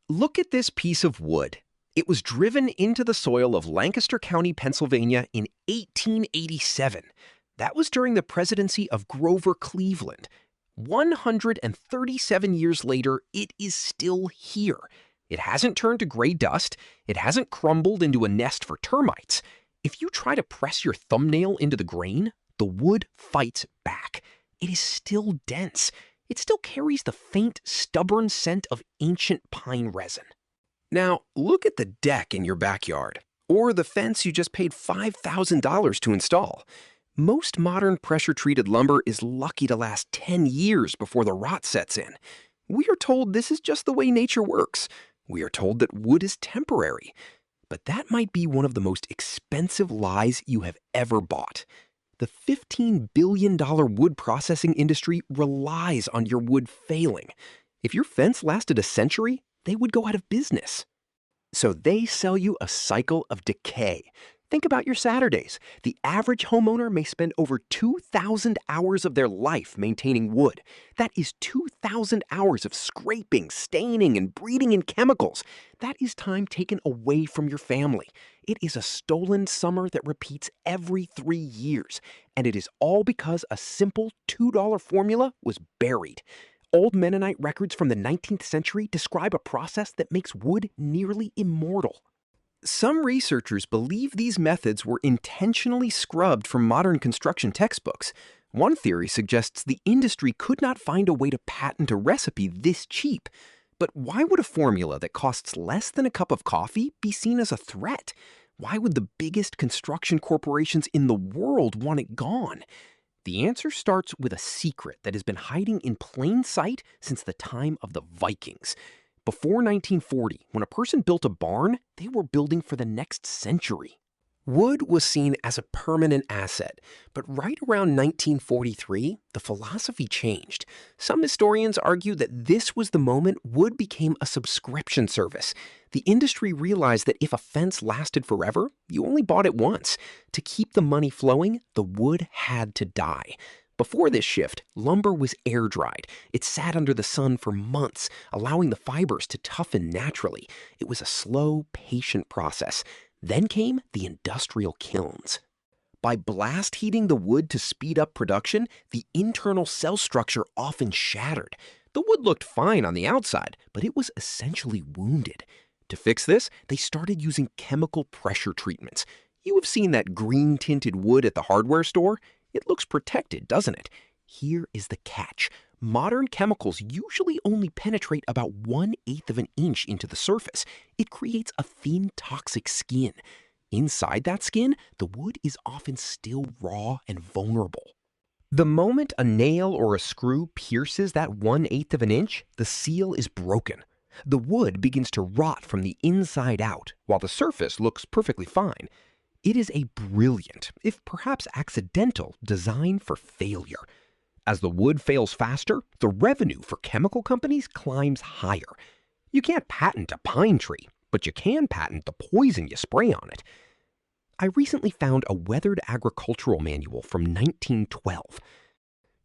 Look at this piece of wood. It was driven into the soil of Lancaster County, Pennsylvania in 1887. That was during the presidency of Grover Cleveland. 137 years later, it is still here. It hasn't turned to gray dust. It hasn't crumbled into a nest for termites. If you try to press your thumbnail into the grain, the wood fights back. It is still dense. It still carries the faint, stubborn scent of ancient pine resin. Now, look at the deck in your backyard, or the fence you just paid $5,000 to install. Most modern pressure-treated lumber is lucky to last 10 years before the rot sets in. We are told this is just the way nature works. We are told that wood is temporary. But that might be one of the most expensive lies you have ever bought. The $15 billion wood processing industry relies on your wood failing. If your fence lasted a century, they would go out of business. So they sell you a cycle of decay. Think about your Saturdays. The average homeowner may spend over 2,000 hours of their life maintaining wood. That is 2,000 hours of scraping, staining, and breeding in chemicals. That is time taken away from your family. It is a stolen summer that repeats every 3 years. And it is all because a simple $2 formula was buried. Old Mennonite records from the 19th century describe a process that makes wood nearly immortal. Some researchers believe these methods were intentionally scrubbed from modern construction textbooks. One theory suggests the industry could not find a way to patent a recipe this cheap. But why would a formula that costs less than a cup of coffee be seen as a threat? Why would the biggest construction corporations in the world want it gone? The answer starts with a secret that has been hiding in plain sight since the time of the Vikings. Before 1940, when a person built a barn, they were building for the next century. Wood was seen as a permanent asset, but right around 1943, the philosophy changed. Some historians argue that this was the moment wood became a subscription service. The industry realized that if a fence lasted forever, you only bought it once. To keep the money flowing, the wood had to die. Before this shift, lumber was air-dried. It sat under the sun for months, allowing the fibers to toughen naturally. It was a slow, patient process. Then came the industrial kilns. By blast heating the wood to speed up production, the internal cell structure often shattered. The wood looked fine on the outside, but it was essentially wounded. To fix this, they started using chemical pressure treatments. You have seen that green-tinted wood at the hardware store? It looks protected, doesn't it? Here is the catch. Modern chemicals usually only penetrate about 1/8 of an inch into the surface. It creates a thin, toxic skin. Inside that skin, the wood is often still raw and vulnerable. The moment a nail or a screw pierces that 1/8 of an inch, the seal is broken. The wood begins to rot from the inside out, while the surface looks perfectly fine. It is a brilliant, if perhaps accidental, design for failure. As the wood fails faster, the revenue for chemical companies climbs higher. You can't patent a pine tree, but you can patent the poison you spray on it. I recently found a weathered agricultural manual from 1912.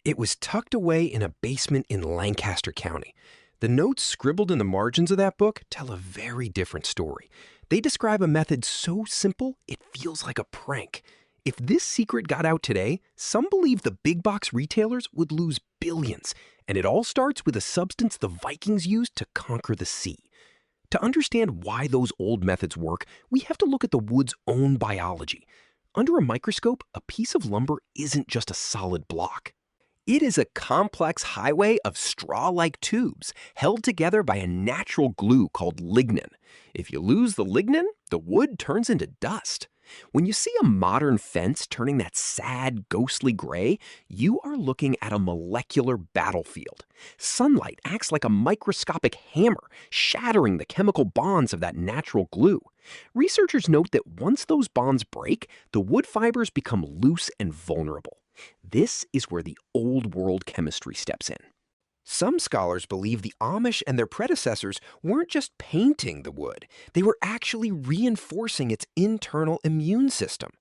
It was tucked away in a basement in Lancaster County. The notes scribbled in the margins of that book tell a very different story. They describe a method so simple, it feels like a prank. If this secret got out today, some believe the big box retailers would lose billions. And it all starts with a substance the Vikings used to conquer the sea. To understand why those old methods work, we have to look at the wood's own biology. Under a microscope, a piece of lumber isn't just a solid block. It is a complex highway of straw-like tubes held together by a natural glue called lignin. If you lose the lignin, the wood turns into dust. When you see a modern fence turning that sad, ghostly gray, you are looking at a molecular battlefield. Sunlight acts like a microscopic hammer, shattering the chemical bonds of that natural glue. Researchers note that once those bonds break, the wood fibers become loose and vulnerable. This is where the old world chemistry steps in. Some scholars believe the Amish and their predecessors weren't just painting the wood, they were actually reinforcing its internal immune system.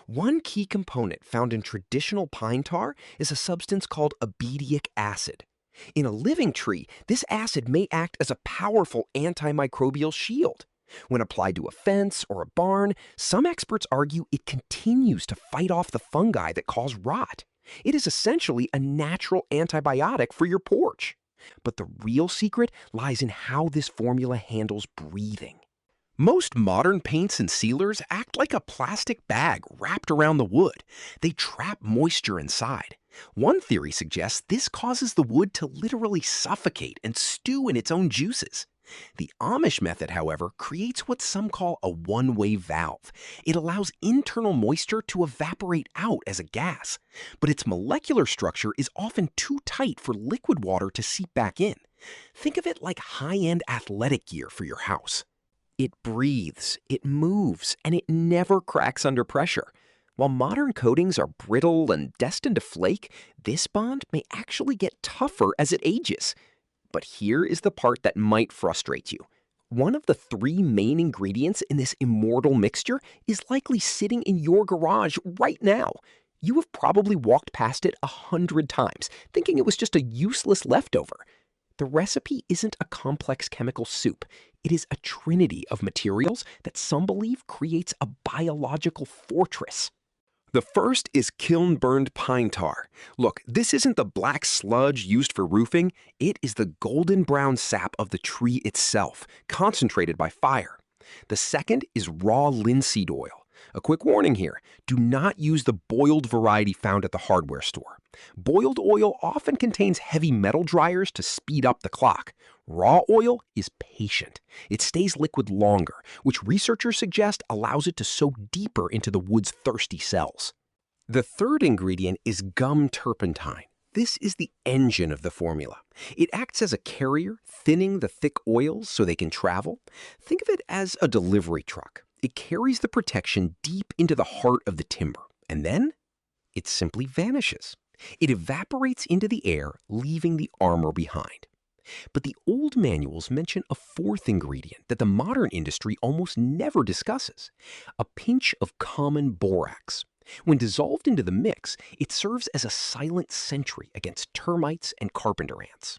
One key component found in traditional pine tar is a substance called abediic acid. In a living tree, this acid may act as a powerful antimicrobial shield. When applied to a fence or a barn, some experts argue it continues to fight off the fungi that cause rot. It is essentially a natural antibiotic for your porch. But the real secret lies in how this formula handles breathing. Most modern paints and sealers act like a plastic bag wrapped around the wood. They trap moisture inside. One theory suggests this causes the wood to literally suffocate and stew in its own juices. The Amish method, however, creates what some call a one-way valve. It allows internal moisture to evaporate out as a gas, but its molecular structure is often too tight for liquid water to seep back in. Think of it like high-end athletic gear for your house. It breathes, it moves, and it never cracks under pressure. While modern coatings are brittle and destined to flake, this bond may actually get tougher as it ages. But here is the part that might frustrate you. One of the three main ingredients in this immortal mixture is likely sitting in your garage right now. You have probably walked past it 100 times, thinking it was just a useless leftover. The recipe isn't a complex chemical soup. It is a trinity of materials that some believe creates a biological fortress. The first is kiln-burned pine tar. Look, this isn't the black sludge used for roofing. It is the golden brown sap of the tree itself, concentrated by fire. The second is raw linseed oil. A quick warning here, do not use the boiled variety found at the hardware store. Boiled oil often contains heavy metal dryers to speed up the clock. Raw oil is patient. It stays liquid longer, which researchers suggest allows it to soak deeper into the wood's thirsty cells. The third ingredient is gum turpentine. This is the engine of the formula. It acts as a carrier, thinning the thick oils so they can travel. Think of it as a delivery truck. It carries the protection deep into the heart of the timber, and then it simply vanishes. It evaporates into the air, leaving the armor behind. But the old manuals mention a fourth ingredient that the modern industry almost never discusses: a pinch of common borax. When dissolved into the mix, it serves as a silent sentry against termites and carpenter ants.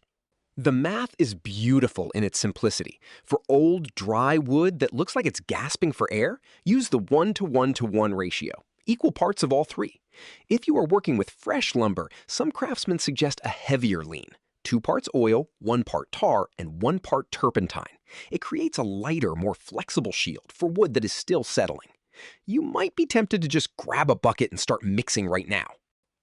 The math is beautiful in its simplicity. For old, dry wood that looks like it's gasping for air, use the 1:1:1 ratio, equal parts of all three. If you are working with fresh lumber, some craftsmen suggest a heavier lean: 2 parts oil, 1 part tar, and 1 part turpentine. It creates a lighter, more flexible shield for wood that is still settling. You might be tempted to just grab a bucket and start mixing right now.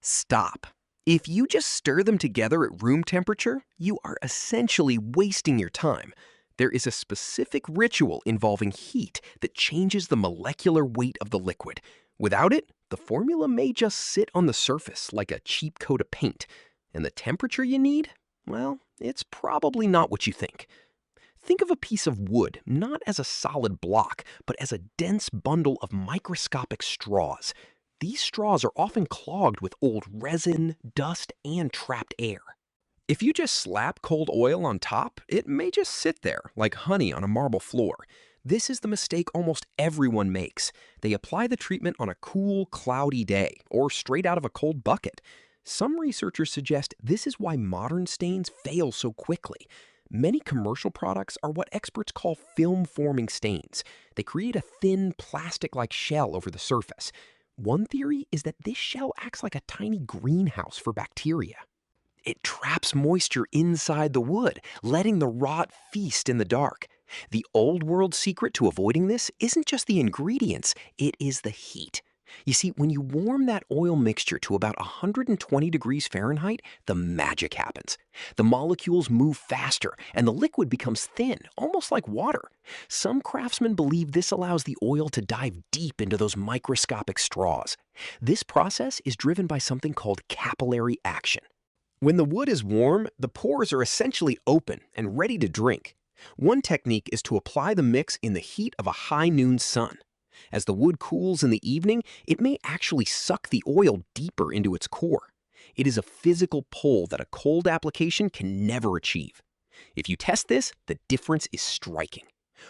Stop. If you just stir them together at room temperature, you are essentially wasting your time. There is a specific ritual involving heat that changes the molecular weight of the liquid. Without it, the formula may just sit on the surface like a cheap coat of paint. And the temperature you need? Well, it's probably not what you think. Think of a piece of wood not as a solid block, but as a dense bundle of microscopic straws. These straws are often clogged with old resin, dust, and trapped air. If you just slap cold oil on top, it may just sit there like honey on a marble floor. This is the mistake almost everyone makes. They apply the treatment on a cool, cloudy day or straight out of a cold bucket. Some researchers suggest this is why modern stains fail so quickly. Many commercial products are what experts call film-forming stains. They create a thin, plastic-like shell over the surface. One theory is that this shell acts like a tiny greenhouse for bacteria. It traps moisture inside the wood, letting the rot feast in the dark. The old world secret to avoiding this isn't just the ingredients, it is the heat. You see, when you warm that oil mixture to about 120 degrees Fahrenheit, the magic happens. The molecules move faster, and the liquid becomes thin, almost like water. Some craftsmen believe this allows the oil to dive deep into those microscopic straws. This process is driven by something called capillary action. When the wood is warm, the pores are essentially open and ready to drink. One technique is to apply the mix in the heat of a high noon sun. As the wood cools in the evening, it may actually suck the oil deeper into its core. It is a physical pull that a cold application can never achieve. If you test this, the difference is striking.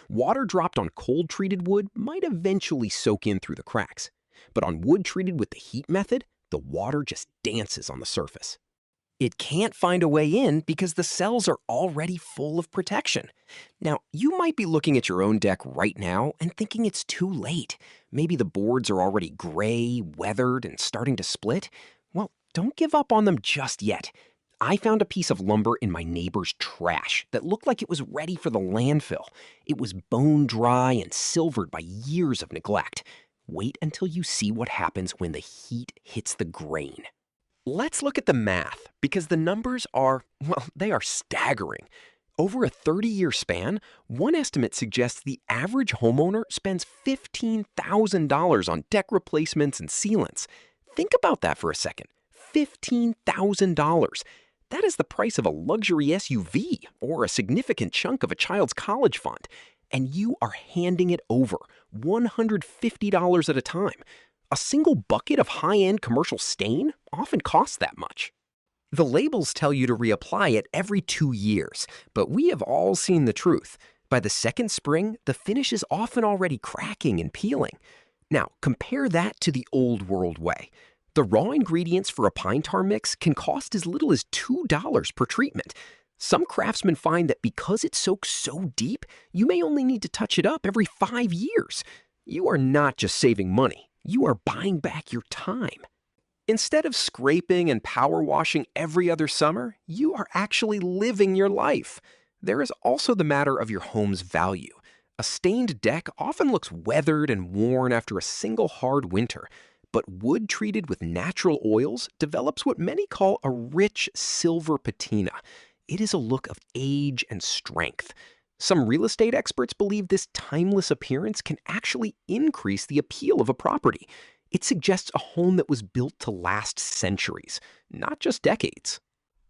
Water dropped on cold-treated wood might eventually soak in through the cracks, but on wood treated with the heat method, the water just dances on the surface. It can't find a way in because the cells are already full of protection. Now, you might be looking at your own deck right now and thinking it's too late. Maybe the boards are already gray, weathered, and starting to split. Well, don't give up on them just yet. I found a piece of lumber in my neighbor's trash that looked like it was ready for the landfill. It was bone dry and silvered by years of neglect. Wait until you see what happens when the heat hits the grain. Let's look at the math, because the numbers are, well, they are staggering. Over a 30-year span, one estimate suggests the average homeowner spends $15,000 on deck replacements and sealants. Think about that for a second. $15,000. That is the price of a luxury SUV or a significant chunk of a child's college fund. And you are handing it over, $150 at a time. A single bucket of high-end commercial stain often costs that much. The labels tell you to reapply it every 2 years, but we have all seen the truth. By the second spring, the finish is often already cracking and peeling. Now, compare that to the old world way. The raw ingredients for a pine tar mix can cost as little as $2 per treatment. Some craftsmen find that because it soaks so deep, you may only need to touch it up every 5 years. You are not just saving money, you are buying back your time. Instead of scraping and power washing every other summer, you are actually living your life. There is also the matter of your home's value. A stained deck often looks weathered and worn after a single hard winter, but wood treated with natural oils develops what many call a rich silver patina. It is a look of age and strength. Some real estate experts believe this timeless appearance can actually increase the appeal of a property. It suggests a home that was built to last centuries, not just decades.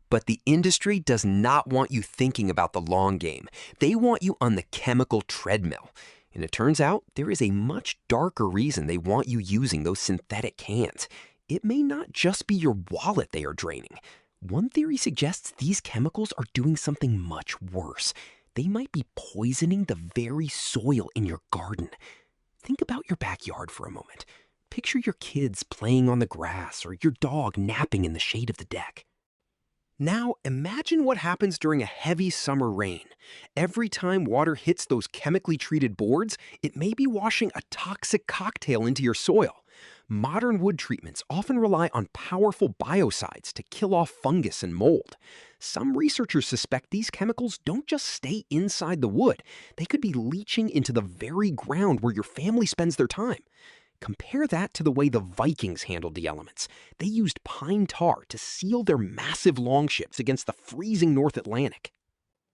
But the industry does not want you thinking about the long game. They want you on the chemical treadmill. And it turns out there is a much darker reason they want you using those synthetic cans. It may not just be your wallet they are draining. One theory suggests these chemicals are doing something much worse. They might be poisoning the very soil in your garden. Think about your backyard for a moment. Picture your kids playing on the grass or your dog napping in the shade of the deck. Now imagine what happens during a heavy summer rain. Every time water hits those chemically treated boards, it may be washing a toxic cocktail into your soil. Modern wood treatments often rely on powerful biocides to kill off fungus and mold. Some researchers suspect these chemicals don't just stay inside the wood. They could be leaching into the very ground where your family spends their time. Compare that to the way the Vikings handled the elements. They used pine tar to seal their massive longships against the freezing North Atlantic.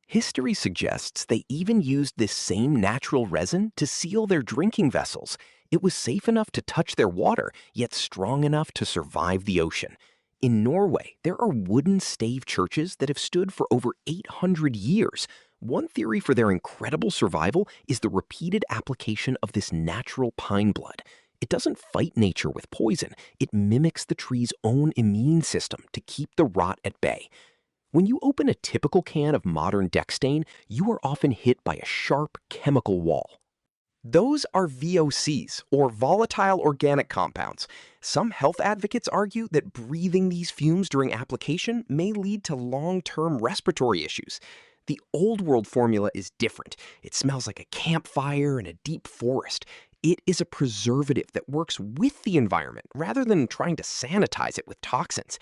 History suggests they even used this same natural resin to seal their drinking vessels. It was safe enough to touch their water, yet strong enough to survive the ocean. In Norway, there are wooden stave churches that have stood for over 800 years. One theory for their incredible survival is the repeated application of this natural pine blood. It doesn't fight nature with poison. It mimics the tree's own immune system to keep the rot at bay. When you open a typical can of modern deck stain, you are often hit by a sharp chemical wall. Those are VOCs, or volatile organic compounds. Some health advocates argue that breathing these fumes during application may lead to long-term respiratory issues. The old world formula is different. It smells like a campfire in a deep forest. It is a preservative that works with the environment rather than trying to sanitize it with toxins.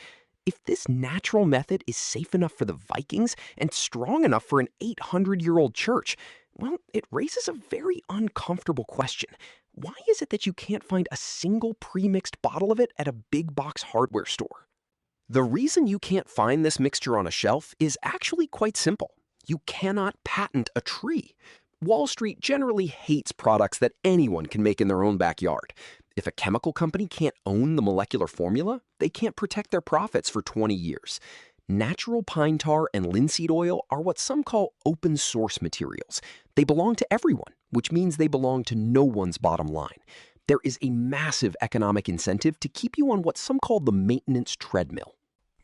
If this natural method is safe enough for the Vikings and strong enough for an 800-year-old church, well, it raises a very uncomfortable question. Why is it that you can't find a single pre-mixed bottle of it at a big box hardware store? The reason you can't find this mixture on a shelf is actually quite simple. You cannot patent a tree. Wall Street generally hates products that anyone can make in their own backyard. If a chemical company can't own the molecular formula, they can't protect their profits for 20 years. Natural pine tar and linseed oil are what some call open source materials. They belong to everyone, which means they belong to no one's bottom line. There is a massive economic incentive to keep you on what some call the maintenance treadmill.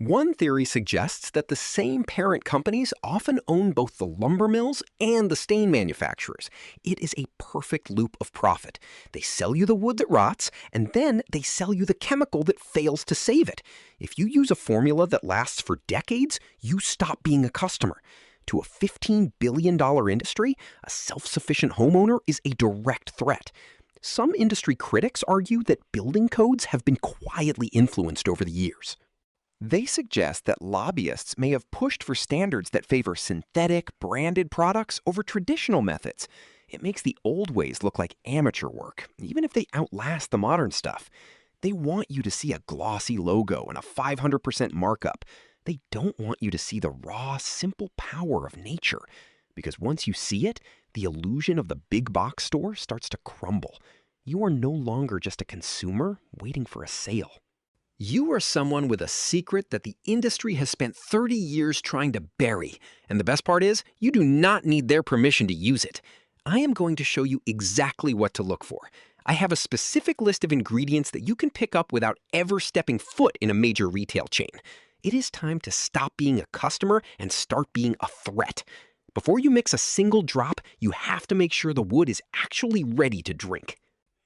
One theory suggests that the same parent companies often own both the lumber mills and the stain manufacturers. It is a perfect loop of profit. They sell you the wood that rots, and then they sell you the chemical that fails to save it. If you use a formula that lasts for decades, you stop being a customer. To a $15 billion industry, a self-sufficient homeowner is a direct threat. Some industry critics argue that building codes have been quietly influenced over the years. They suggest that lobbyists may have pushed for standards that favor synthetic, branded products over traditional methods. It makes the old ways look like amateur work, even if they outlast the modern stuff. They want you to see a glossy logo and a 500% markup. They don't want you to see the raw, simple power of nature. Because once you see it, the illusion of the big box store starts to crumble. You are no longer just a consumer waiting for a sale. You are someone with a secret that the industry has spent 30 years trying to bury. And the best part is, you do not need their permission to use it. I am going to show you exactly what to look for. I have a specific list of ingredients that you can pick up without ever stepping foot in a major retail chain. It is time to stop being a customer and start being a threat. Before you mix a single drop, you have to make sure the wood is actually ready to drink.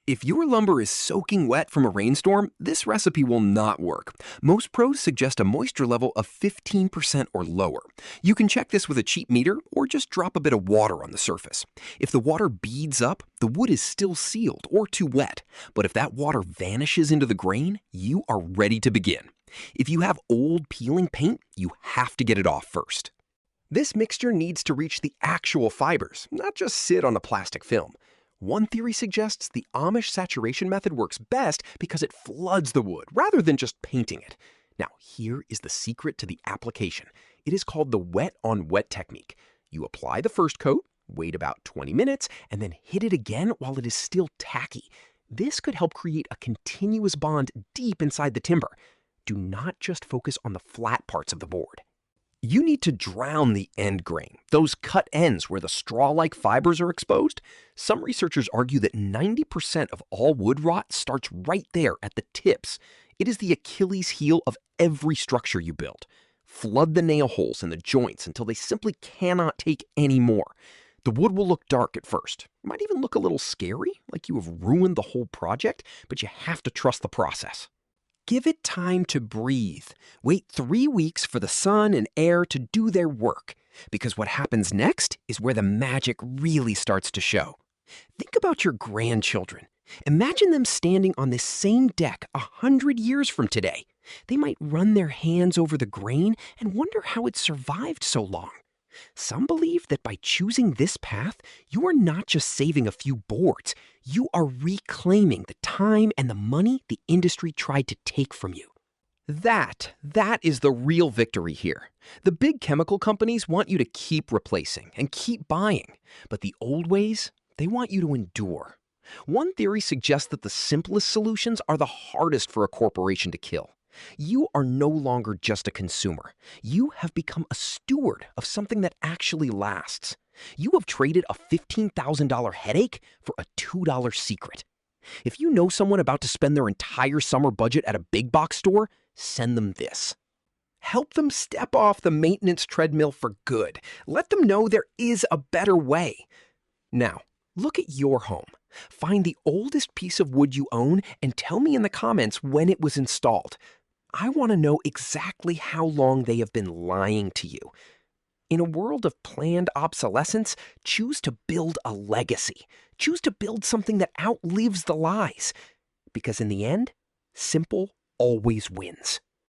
If your lumber is soaking wet from a rainstorm, this recipe will not work. Most pros suggest a moisture level of 15% or lower. You can check this with a cheap meter or just drop a bit of water on the surface. If the water beads up, the wood is still sealed or too wet. But if that water vanishes into the grain, you are ready to begin. If you have old peeling paint, you have to get it off first. This mixture needs to reach the actual fibers, not just sit on a plastic film. One theory suggests the Amish saturation method works best because it floods the wood rather than just painting it. Now, here is the secret to the application. It is called the wet-on-wet technique. You apply the first coat, wait about 20 minutes, and then hit it again while it is still tacky. This could help create a continuous bond deep inside the timber. Do not just focus on the flat parts of the board. You need to drown the end grain, those cut ends where the straw-like fibers are exposed. Some researchers argue that 90% of all wood rot starts right there at the tips. It is the Achilles heel of every structure you build. Flood the nail holes in the joints until they simply cannot take any more. The wood will look dark at first. It might even look a little scary, like you have ruined the whole project, but you have to trust the process. Give it time to breathe. Wait 3 weeks for the sun and air to do their work, because what happens next is where the magic really starts to show. Think about your grandchildren. Imagine them standing on this same deck 100 years from today. They might run their hands over the grain and wonder how it survived so long. Some believe that by choosing this path, you are not just saving a few boards, you are reclaiming the time and the money the industry tried to take from you. That is the real victory here. The big chemical companies want you to keep replacing and keep buying, but the old ways, they want you to endure. One theory suggests that the simplest solutions are the hardest for a corporation to kill. You are no longer just a consumer. You have become a steward of something that actually lasts. You have traded a $15,000 headache for a $2 secret. If you know someone about to spend their entire summer budget at a big box store, send them this. Help them step off the maintenance treadmill for good. Let them know there is a better way. Now, look at your home. Find the oldest piece of wood you own and tell me in the comments when it was installed. I want to know exactly how long they have been lying to you. In a world of planned obsolescence, choose to build a legacy. Choose to build something that outlives the lies. Because in the end, simple always wins.